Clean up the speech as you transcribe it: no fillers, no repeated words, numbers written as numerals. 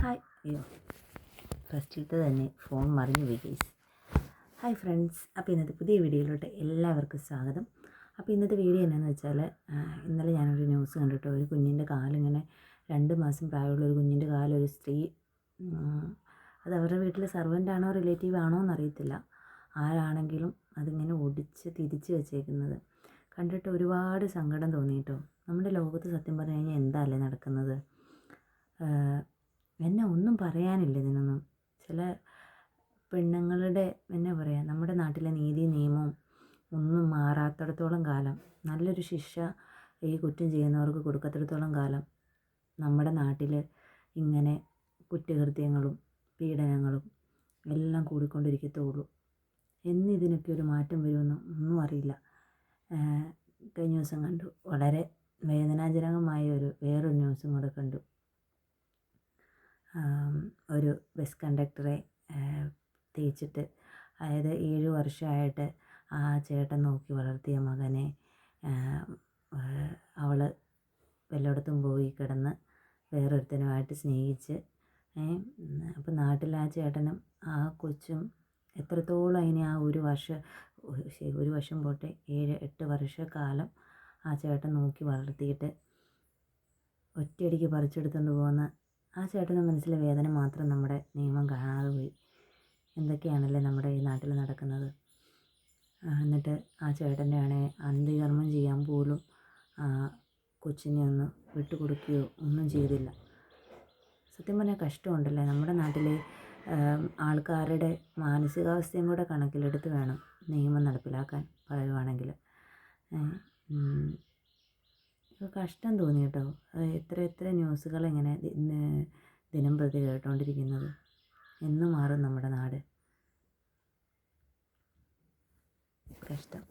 Hi അയ്യോ ഫസ്റ്റിലത്തെ തന്നെ phone മറിഞ്ഞു പോയി ഗൈസ്. ഹായ് ഫ്രണ്ട്സ്, അപ്പോൾ ഇന്നത്തെ പുതിയ വീഡിയോയിലോട്ട് എല്ലാവർക്കും സ്വാഗതം. അപ്പോൾ ഇന്നത്തെ വീഡിയോ എന്നാന്ന് വെച്ചാൽ, ഇന്നലെ ഞാനൊരു ന്യൂസ് കണ്ടിട്ട് ഒരു കുഞ്ഞിൻ്റെ കാലിങ്ങനെ 2 മാസം പ്രായമുള്ള ഒരു കുഞ്ഞിൻ്റെ കാലൊരു സ്ത്രീ, അത് അവരുടെ വീട്ടിലെ സർവൻ്റ് ആണോ റിലേറ്റീവ് ആണോ എന്നറിയത്തില്ല, ആരാണെങ്കിലും അതിങ്ങനെ ഒടിച്ച് തിരിച്ച് വെച്ചേക്കുന്നത് കണ്ടിട്ട് ഒരുപാട് സങ്കടം തോന്നിയിട്ടോ. നമ്മുടെ ലോകത്ത് സത്യം പറഞ്ഞു കഴിഞ്ഞാൽ എന്താല്ലേ നടക്കുന്നത്? എന്നെ ഒന്നും പറയാനില്ല ഇതിനൊന്നും. ചില പെണ്ണുങ്ങളുടെ എന്നാ പറയുക, നമ്മുടെ നാട്ടിലെ നീതി നിയമവും ഒന്നും മാറാത്തിടത്തോളം കാലം, നല്ലൊരു ശിക്ഷ ഈ കുറ്റം ചെയ്യുന്നവർക്ക് കൊടുക്കാത്തിടത്തോളം കാലം നമ്മുടെ നാട്ടിൽ ഇങ്ങനെ കുറ്റകൃത്യങ്ങളും പീഡനങ്ങളും എല്ലാം കൂടിക്കൊണ്ടിരിക്കത്തുള്ളൂ. എന്നിതിനൊക്കെ ഒരു മാറ്റം വരുമെന്ന് ഒന്നും അറിയില്ല. കഴിഞ്ഞ ദിവസം കണ്ടു, വളരെ വേദനാജനകമായ വേറൊരു ന്യൂസും കൂടെ കണ്ടു. ഒരു ബസ് കണ്ടക്ടറെ തേച്ചിട്ട്, അതായത് 7 വർഷമായിട്ട് ആ ചേട്ടൻ നോക്കി വളർത്തിയ മകനെ അവൾ വല്ലയിടത്തും പോയി കിടന്ന് വേറൊരുത്തനുമായിട്ട് സ്നേഹിച്ച്, അപ്പം നാട്ടിൽ ആ ചേട്ടനും ആ കൊച്ചും എത്രത്തോളം അതിനെ ആ ഒരു വർഷം പോട്ടെ 7-8 വർഷക്കാലം ആ ചേട്ടൻ നോക്കി വളർത്തിയിട്ട് ഒറ്റയടിക്ക് പറിച്ചെടുത്തുകൊണ്ട് പോകുന്ന ആ ചേട്ടൻ്റെ മനസ്സിലെ വേദന മാത്രം നമ്മുടെ നിയമം കാണാതെ പോയി. എന്തൊക്കെയാണല്ലേ നമ്മുടെ ഈ നാട്ടിൽ നടക്കുന്നത്. എന്നിട്ട് ആ ചേട്ടൻ്റെ ആണെങ്കിൽ അന്ത്യകർമ്മം ചെയ്യാൻ പോലും കൊച്ചിനെ ഒന്ന് വിട്ടുകൊടുക്കുകയോ ഒന്നും ചെയ്തില്ല. സത്യം പറഞ്ഞാൽ കഷ്ടമുണ്ടല്ലേ. നമ്മുടെ നാട്ടിലെ ആൾക്കാരുടെ മാനസികാവസ്ഥയും കൂടെ കണക്കിലെടുത്ത് വേണം നിയമം നടപ്പിലാക്കാൻ പറയുവാണെങ്കിൽ. കഷ്ടം തോന്നി കേട്ടോ. എത്ര ന്യൂസുകൾ ഇങ്ങനെ ദിനം പ്രതി കേട്ടുകൊണ്ടിരിക്കുന്നത്. എന്ന് മാറും നമ്മുടെ നാട്? കഷ്ടം.